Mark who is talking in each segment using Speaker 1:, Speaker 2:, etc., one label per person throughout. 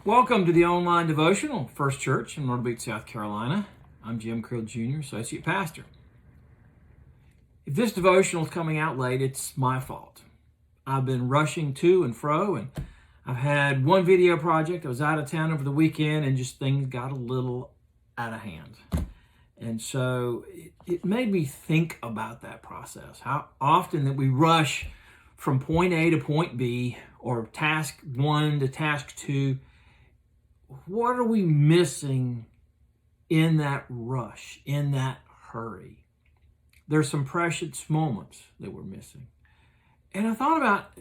Speaker 1: Welcome to the online devotional, First Church in Myrtle Beach, South Carolina. I'm Jim Creel Jr., Associate Pastor. If this devotional is coming out late, it's my fault. I've been rushing to and fro, and I've had one video project. I was out of town over the weekend, and just things got a little out of hand. And so it made me think about that process, how often that we rush from point A to point B, or task one to task two. What are we missing in that rush, in that hurry? There's some precious moments that we're missing. And I thought about,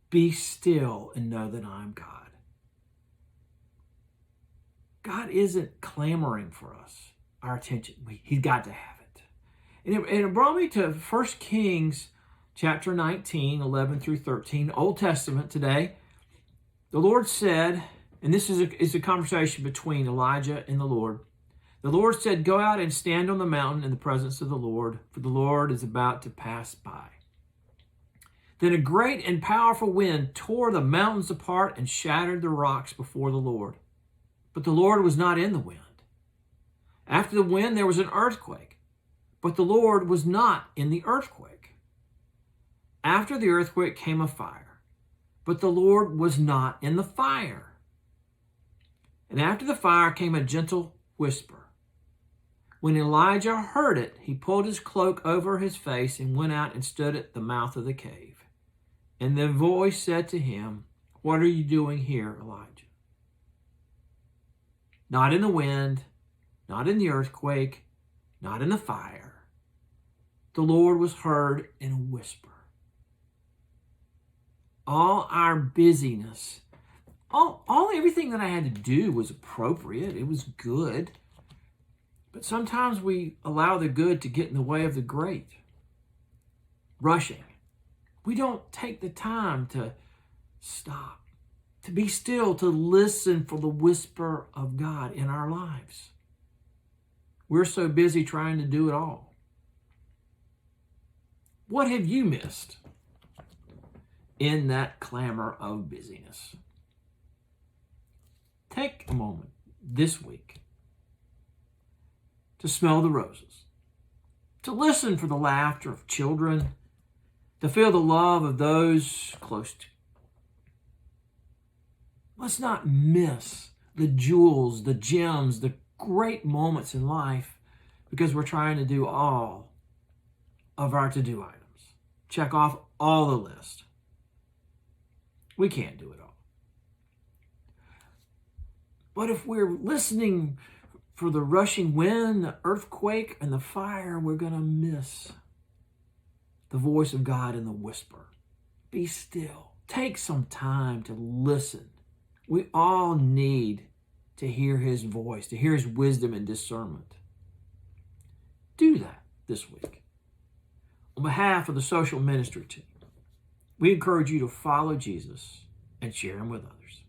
Speaker 1: be still and know that I'm God. God isn't clamoring for us, our attention. He's got to have it. And it brought me to 1 Kings chapter 19, 11 through 13, Old Testament today. The Lord said, and this is a conversation between Elijah and the Lord. The Lord said, "Go out and stand on the mountain in the presence of the Lord, for the Lord is about to pass by." Then a great and powerful wind tore the mountains apart and shattered the rocks before the Lord. But the Lord was not in the wind. After the wind, there was an earthquake, but the Lord was not in the earthquake. After the earthquake came a fire, but the Lord was not in the fire. And after the fire came a gentle whisper. When Elijah heard it, he pulled his cloak over his face and went out and stood at the mouth of the cave. And the voice said to him, "What are you doing here, Elijah?" Not in the wind, not in the earthquake, not in the fire. The Lord was heard in a whisper. All our busyness, everything that I had to do was appropriate. It was good. But sometimes we allow the good to get in the way of the great. Rushing. We don't take the time to stop, to be still, to listen for the whisper of God in our lives. We're so busy trying to do it all. What have you missed in that clamor of busyness? Take a moment this week to smell the roses, to listen for the laughter of children, to feel the love of those close to you. Let's not miss the jewels, the gems, the great moments in life because we're trying to do all of our to-do items. Check off all the list. We can't do it all. But if we're listening for the rushing wind, the earthquake, and the fire, we're going to miss the voice of God in the whisper. Be still. Take some time to listen. We all need to hear his voice, to hear his wisdom and discernment. Do that this week. On behalf of the social ministry team, we encourage you to follow Jesus and share him with others.